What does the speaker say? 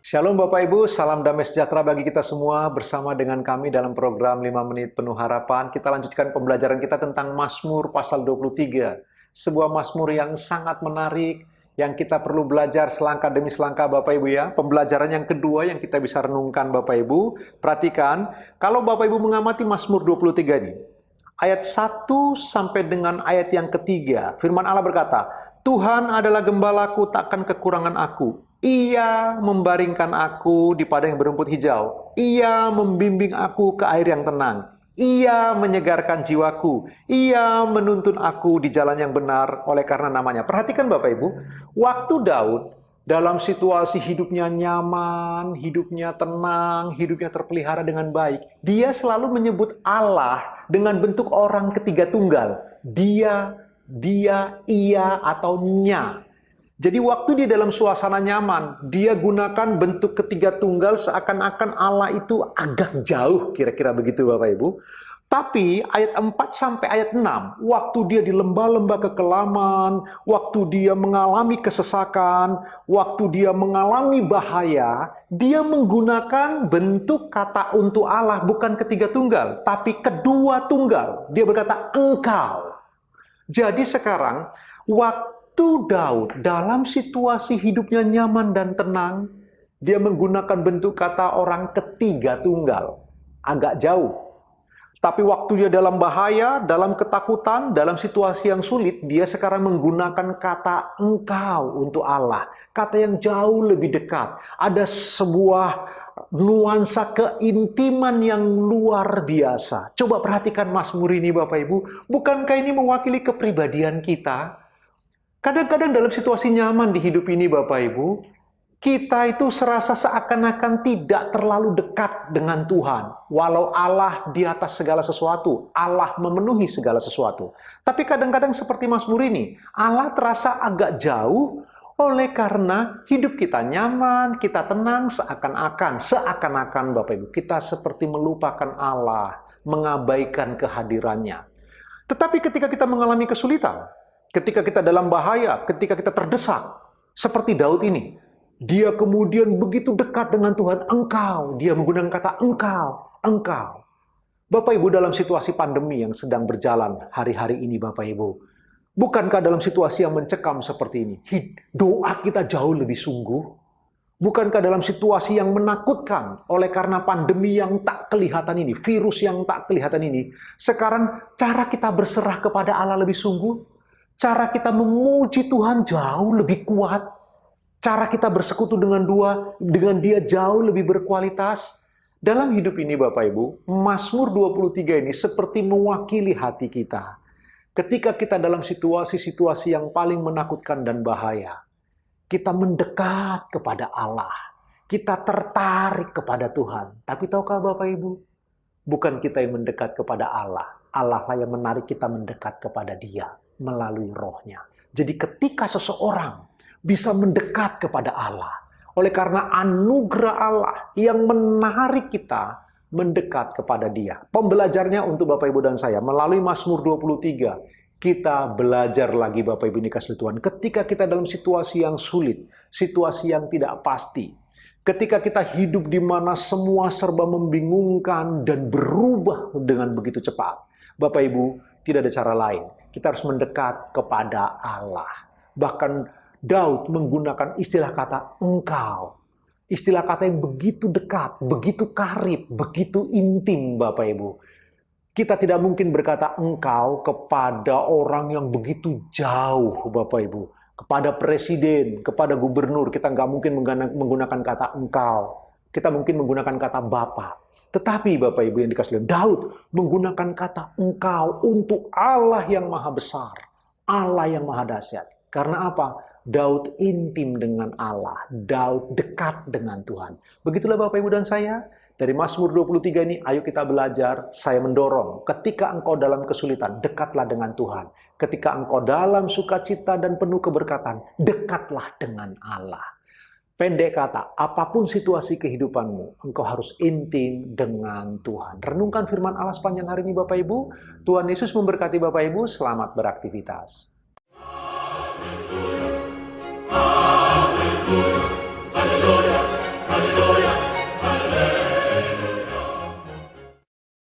Shalom Bapak Ibu, salam damai sejahtera bagi kita semua bersama dengan kami dalam program 5 menit penuh harapan. Kita lanjutkan pembelajaran kita tentang Mazmur pasal 23. Sebuah Mazmur yang sangat menarik, yang kita perlu belajar selangkah demi selangkah Bapak Ibu ya. Pembelajaran yang kedua yang kita bisa renungkan Bapak Ibu. Perhatikan, kalau Bapak Ibu mengamati Mazmur 23 ini, ayat 1 sampai dengan ayat yang ketiga, firman Allah berkata, Tuhan adalah gembalaku, takkan kekurangan aku. Ia membaringkan aku di padang yang berumput hijau. Ia membimbing aku ke air yang tenang. Ia menyegarkan jiwaku. Ia menuntun aku di jalan yang benar oleh karena namanya. Perhatikan Bapak Ibu, waktu Daud dalam situasi hidupnya nyaman, hidupnya tenang, hidupnya terpelihara dengan baik, dia selalu menyebut Allah dengan bentuk orang ketiga tunggal. Dia, ia, atau nya. Jadi waktu dia dalam suasana nyaman, dia gunakan bentuk ketiga tunggal seakan-akan Allah itu agak jauh, kira-kira begitu Bapak Ibu. Tapi ayat 4 sampai ayat 6, waktu dia di lembah-lembah kekelaman, waktu dia mengalami kesesakan, waktu dia mengalami bahaya, dia menggunakan bentuk kata untuk Allah bukan ketiga tunggal, tapi kedua tunggal. Dia berkata engkau. Jadi sekarang, waktu Daud dalam situasi hidupnya nyaman dan tenang, dia menggunakan bentuk kata orang ketiga tunggal. Agak jauh. Tapi waktu dia dalam bahaya, dalam ketakutan, dalam situasi yang sulit, dia sekarang menggunakan kata engkau untuk Allah. Kata yang jauh lebih dekat. Ada sebuah nuansa keintiman yang luar biasa. Coba perhatikan Mazmur ini Bapak Ibu. Bukankah ini mewakili kepribadian kita? Kadang-kadang dalam situasi nyaman di hidup ini Bapak Ibu, kita itu serasa seakan-akan tidak terlalu dekat dengan Tuhan. Walau Allah di atas segala sesuatu, Allah memenuhi segala sesuatu. Tapi kadang-kadang seperti Mazmur ini, Allah terasa agak jauh oleh karena hidup kita nyaman, kita tenang, seakan-akan Bapak Ibu, kita seperti melupakan Allah, mengabaikan kehadirannya. Tetapi ketika kita mengalami kesulitan, ketika kita dalam bahaya, ketika kita terdesak, seperti Daud ini, dia kemudian begitu dekat dengan Tuhan, engkau. Dia menggunakan kata engkau. Bapak Ibu, dalam situasi pandemi yang sedang berjalan hari-hari ini Bapak Ibu, bukankah dalam situasi yang mencekam seperti ini, doa kita jauh lebih sungguh? Bukankah dalam situasi yang menakutkan oleh karena pandemi yang tak kelihatan ini, virus yang tak kelihatan ini, sekarang cara kita berserah kepada Allah lebih sungguh? Cara kita memuji Tuhan jauh lebih kuat? Cara kita bersekutu dengan dia jauh lebih berkualitas. Dalam hidup ini Bapak Ibu, Mazmur 23 ini seperti mewakili hati kita. Ketika kita dalam situasi-situasi yang paling menakutkan dan bahaya, kita mendekat kepada Allah. Kita tertarik kepada Tuhan. Tapi tahukah Bapak Ibu, bukan kita yang mendekat kepada Allah. Allah lah yang menarik kita mendekat kepada Dia melalui rohnya. Jadi ketika seseorang bisa mendekat kepada Allah, oleh karena anugerah Allah yang menarik kita mendekat kepada Dia. Pembelajarnya untuk Bapak Ibu dan saya, melalui Mazmur 23, kita belajar lagi Bapak Ibu dikasih Tuhan. Ketika kita dalam situasi yang sulit, situasi yang tidak pasti, ketika kita hidup di mana semua serba membingungkan dan berubah dengan begitu cepat, Bapak Ibu, tidak ada cara lain. Kita harus mendekat kepada Allah. Bahkan Daud menggunakan istilah kata engkau. Istilah kata yang begitu dekat, begitu karib, begitu intim Bapak Ibu. Kita tidak mungkin berkata engkau kepada orang yang begitu jauh Bapak Ibu. Kepada presiden, kepada gubernur, kita nggak mungkin menggunakan kata engkau. Kita mungkin menggunakan kata bapak. Tetapi Bapak Ibu yang dikasih Daud menggunakan kata engkau untuk Allah yang maha besar. Allah yang maha dahsyat. Karena apa? Daud intim dengan Allah. Daud dekat dengan Tuhan. Begitulah Bapak Ibu dan saya. Dari Mazmur 23 ini, ayo kita belajar. Saya mendorong, ketika engkau dalam kesulitan, dekatlah dengan Tuhan. Ketika engkau dalam sukacita dan penuh keberkatan, dekatlah dengan Allah. Pendek kata, apapun situasi kehidupanmu, engkau harus intim dengan Tuhan. Renungkan firman Allah sepanjang hari ini Bapak Ibu. Tuhan Yesus memberkati Bapak Ibu. Selamat beraktivitas.